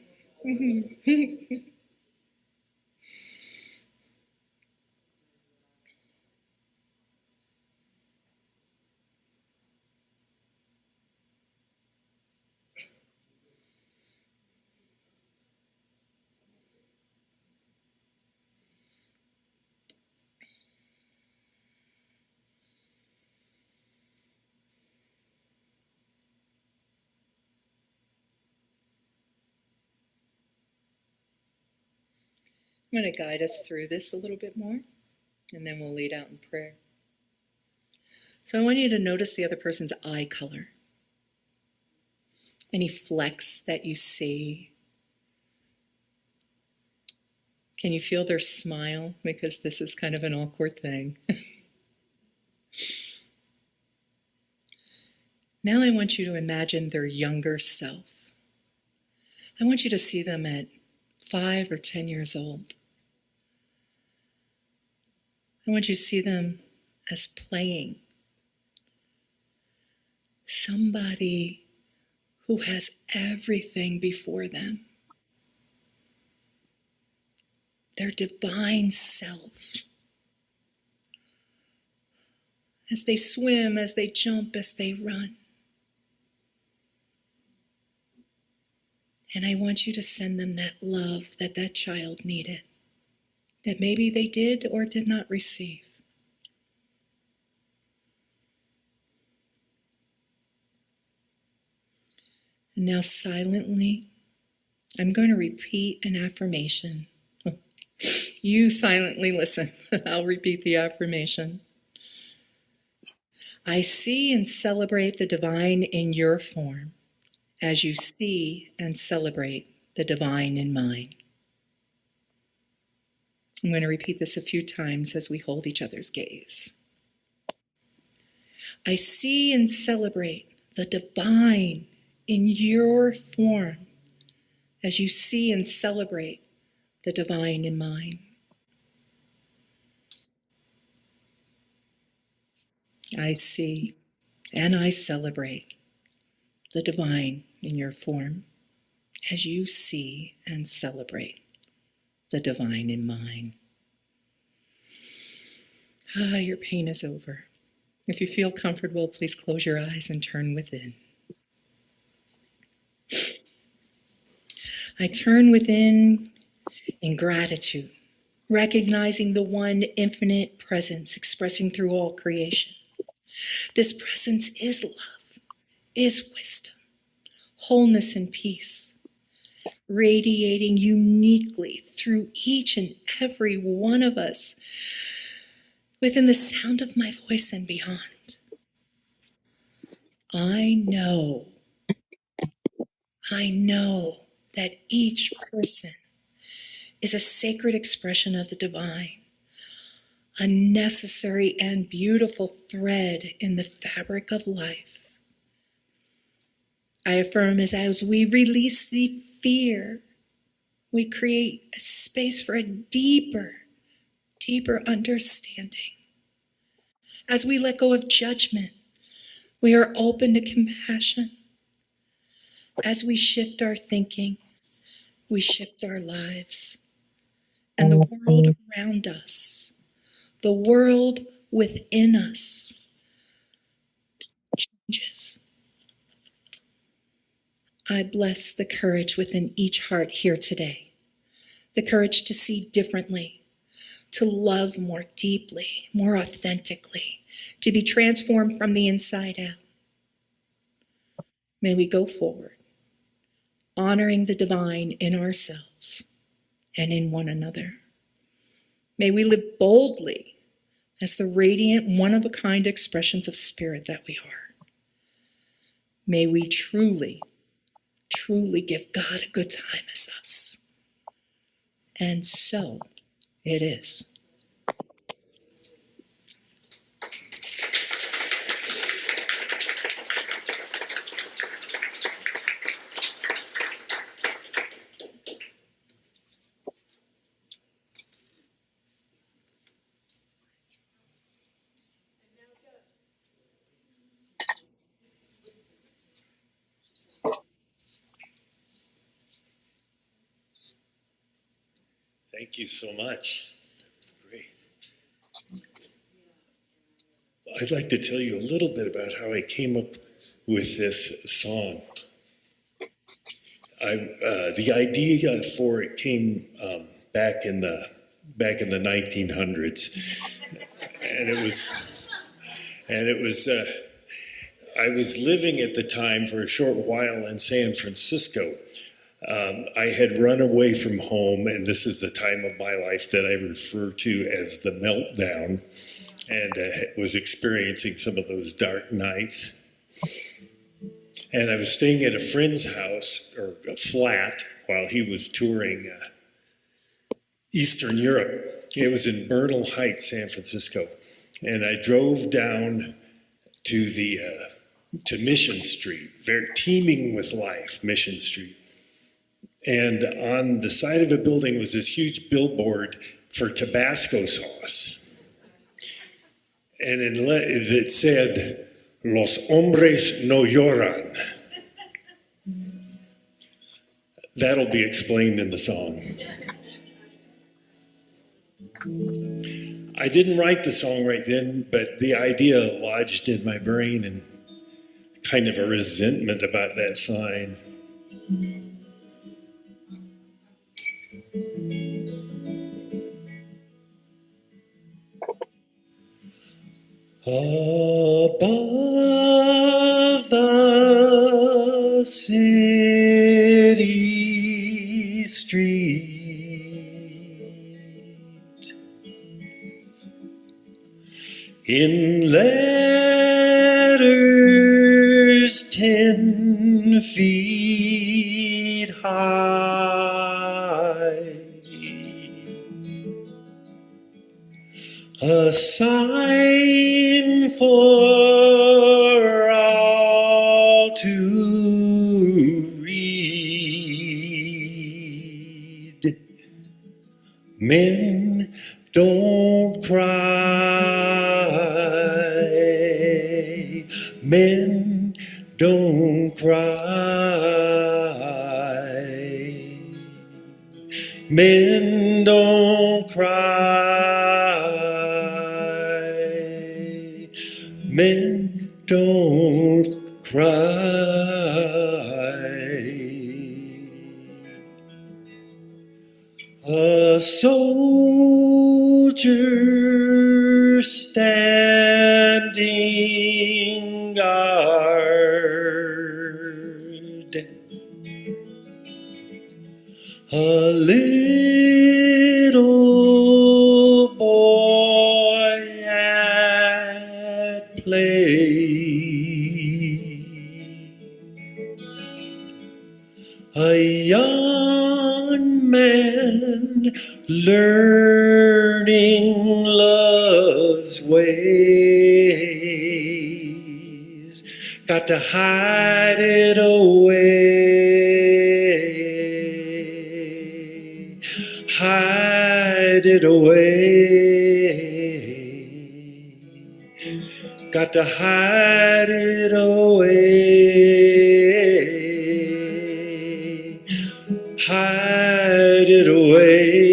I'm going to guide us through this a little bit more, and then we'll lead out in prayer. So I want you to notice the other person's eye color. Any flecks that you see. Can you feel their smile? Because this is kind of an awkward thing. Now I want you to imagine their younger self. I want you to see them at 5 or 10 years old. I want you to see them as playing. Somebody who has everything before them. Their divine self. As they swim, as they jump, as they run. And I want you to send them that love that that child needed, that maybe they did or did not receive. And now silently, I'm going to repeat an affirmation. You silently listen. I'll repeat the affirmation. I see and celebrate the divine in your form, as you see and celebrate the divine in mine. I'm going to repeat this a few times as we hold each other's gaze. I see and celebrate the divine in your form, as you see and celebrate the divine in mine. I see and I celebrate the divine in your form as you see and celebrate the divine in mine. Your pain is over. If you feel comfortable, please close your eyes and turn within. I turn within in gratitude, recognizing the one infinite presence expressing through all creation. This presence is love, is wisdom, wholeness and peace, radiating uniquely through each and every one of us within the sound of my voice and beyond. I know that each person is a sacred expression of the divine, a necessary and beautiful thread in the fabric of life. I affirm as we release the fear, we create a space for a deeper understanding. As we let go of judgment, we are open to compassion. As we shift our thinking, we shift our lives. And the world around us, the world within us, changes. I bless the courage within each heart here today, the courage to see differently, to love more deeply, more authentically, to be transformed from the inside out. May we go forward, honoring the divine in ourselves and in one another. May we live boldly as the radiant, one-of-a-kind expressions of spirit that we are. May we truly give God a good time as us. And so it is. Thank you so much. That's great. I'd like to tell you a little bit about how I came up with this song. The idea for it came back in the 1900s, and it was I was living at the time for a short while in San Francisco. I had run away from home, and this is the time of my life that I refer to as the meltdown, and was experiencing some of those dark nights. And I was staying at a friend's house, or a flat, while he was touring Eastern Europe. It was in Bernal Heights, San Francisco. And I drove down to Mission Street, very teeming with life, Mission Street. And on the side of a building was this huge billboard for Tabasco sauce. And it said, "Los hombres no lloran." That'll be explained in the song. I didn't write the song right then, but the idea lodged in my brain and kind of a resentment about that sign. Above the city street, in letters 10 feet high, a sign for all to read. Men don't cry Men don't cry. Men don't cry. Men don't cry. A soldier standing guard, a little boy at play, a young man learning love's ways, got to hide it away, hide it away, got to hide it away, hide it away.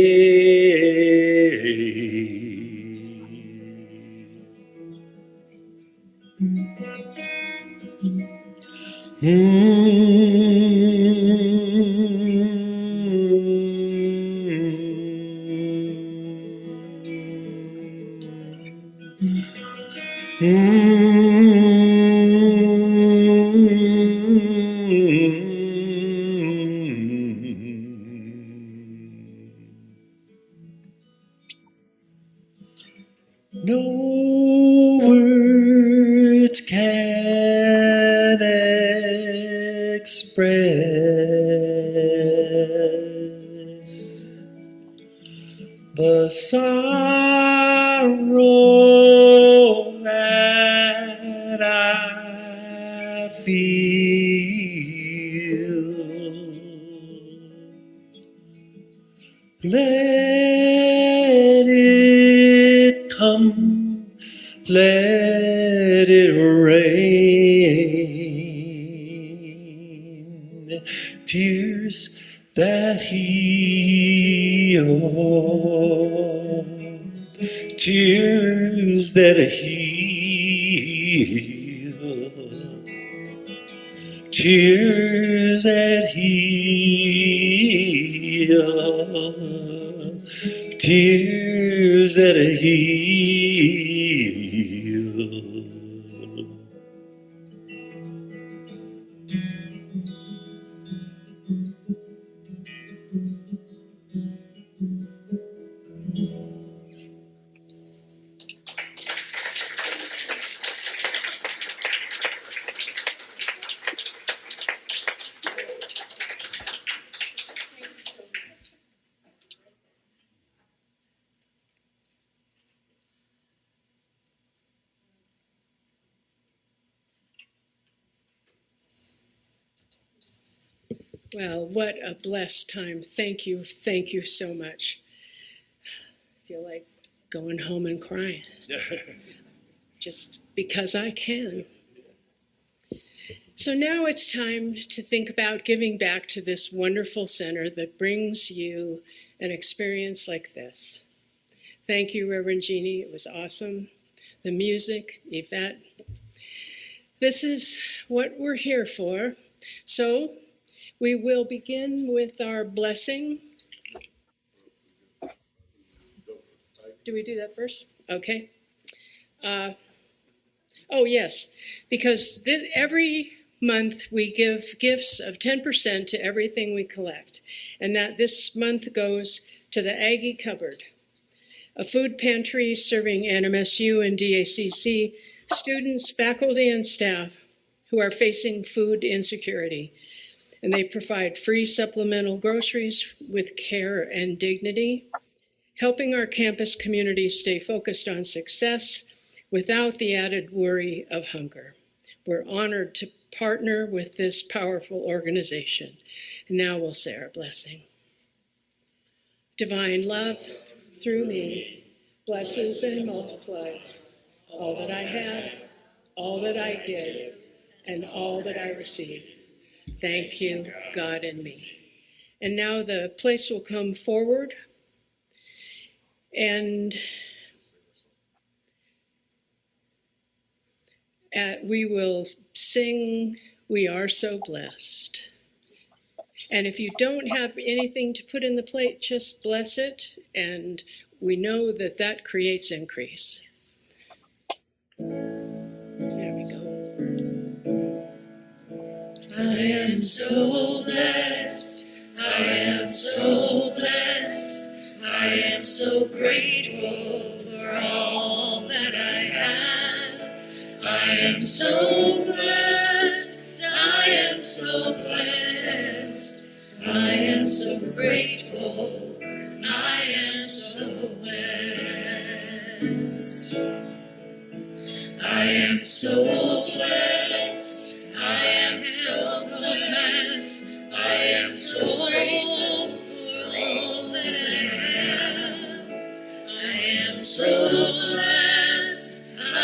No words can express the sorrow that I feel. Let it come, let it rain, tears that heal, tears that heal, tears that heal, tears that heal. Well, what a blessed time. Thank you so much. I feel like going home and crying. Just because I can. So now it's time to think about giving back to this wonderful center that brings you an experience like this. Thank you, Reverend Jeannie. It was awesome. The music, Yvette. This is what we're here for. So we will begin with our blessing. Do we do that first? Okay. Oh, yes, because every month we give gifts of 10% to everything we collect, and that this month goes to the Aggie Cupboard, a food pantry serving NMSU and DACC students, faculty, and staff who are facing food insecurity. And they provide free supplemental groceries with care and dignity, helping our campus community stay focused on success without the added worry of hunger. We're honored to partner with this powerful organization. And now we'll say our blessing. Divine love, through me, blesses and multiplies all that I have, all that I give, and all that I receive. Thank you, God and me. And now the place will come forward, and we will sing, "We Are So Blessed." And if you don't have anything to put in the plate, just bless it, and we know that that creates increase. There we go. I am so blessed, I am so blessed, I am so grateful for all that I have. I am so blessed, I am so blessed, I am so grateful, I am so blessed. I am so blessed, I am so blessed, I am so grateful for all that I have. I am so blessed, I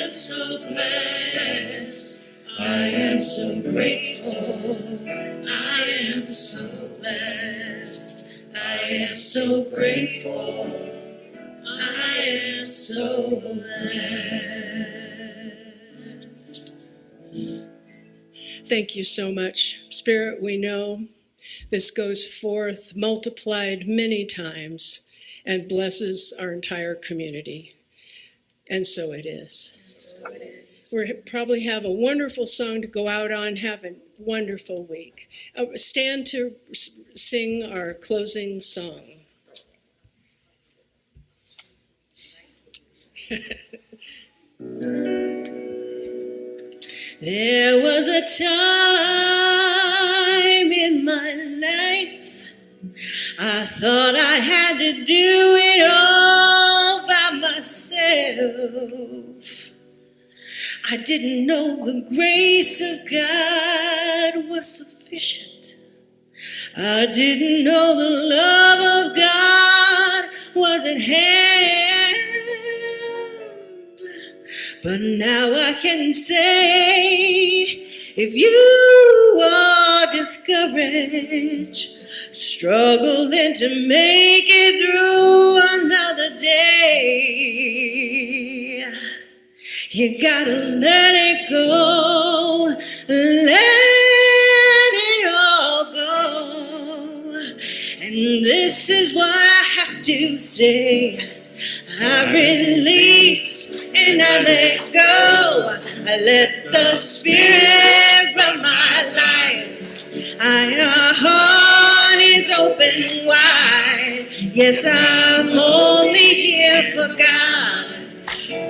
am so blessed, I am so grateful, I am so blessed, I am so grateful, I am so blessed. Thank you so much. Spirit, we know this goes forth multiplied many times and blesses our entire community. And so it is. We probably have a wonderful song to go out on. Have a wonderful week. Stand to sing our closing song. There was a time in my life I thought I had to do it all by myself. I didn't know the grace of God was sufficient. I didn't know the love of God was at hand. But now I can say, if you are discouraged, struggling to make it through another day, you gotta let it go, let it all go. And this is what I have to say. I release and I let go. I let the Spirit run my life. Our heart is open wide. Yes, I'm only here for God.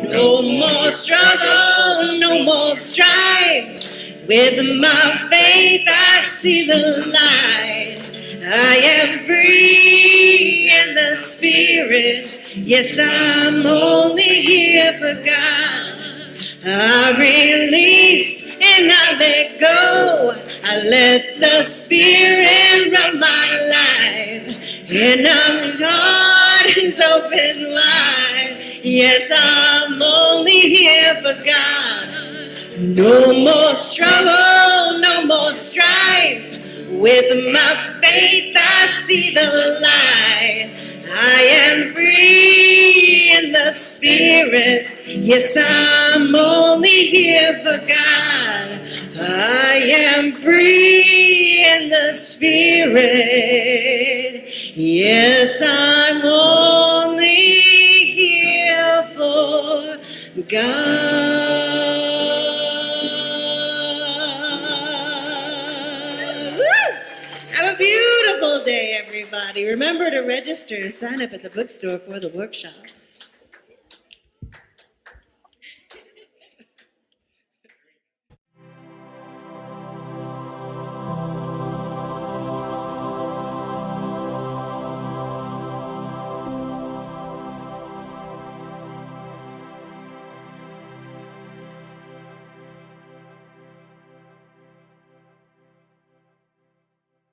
No more struggle, no more strife. With my faith I see the light. I am free in the Spirit. Yes, I'm only here for God. I release and I let go. I let the Spirit run my life. And my heart is open wide. Yes, I'm only here for God. No more struggle, no more strife. With my faith I see the light. I am free in the Spirit. Yes, I'm only here for God. I am free in the Spirit. Yes, I'm only here for God. Have a beautiful day, everybody. Remember to register to sign up at the bookstore for the workshop.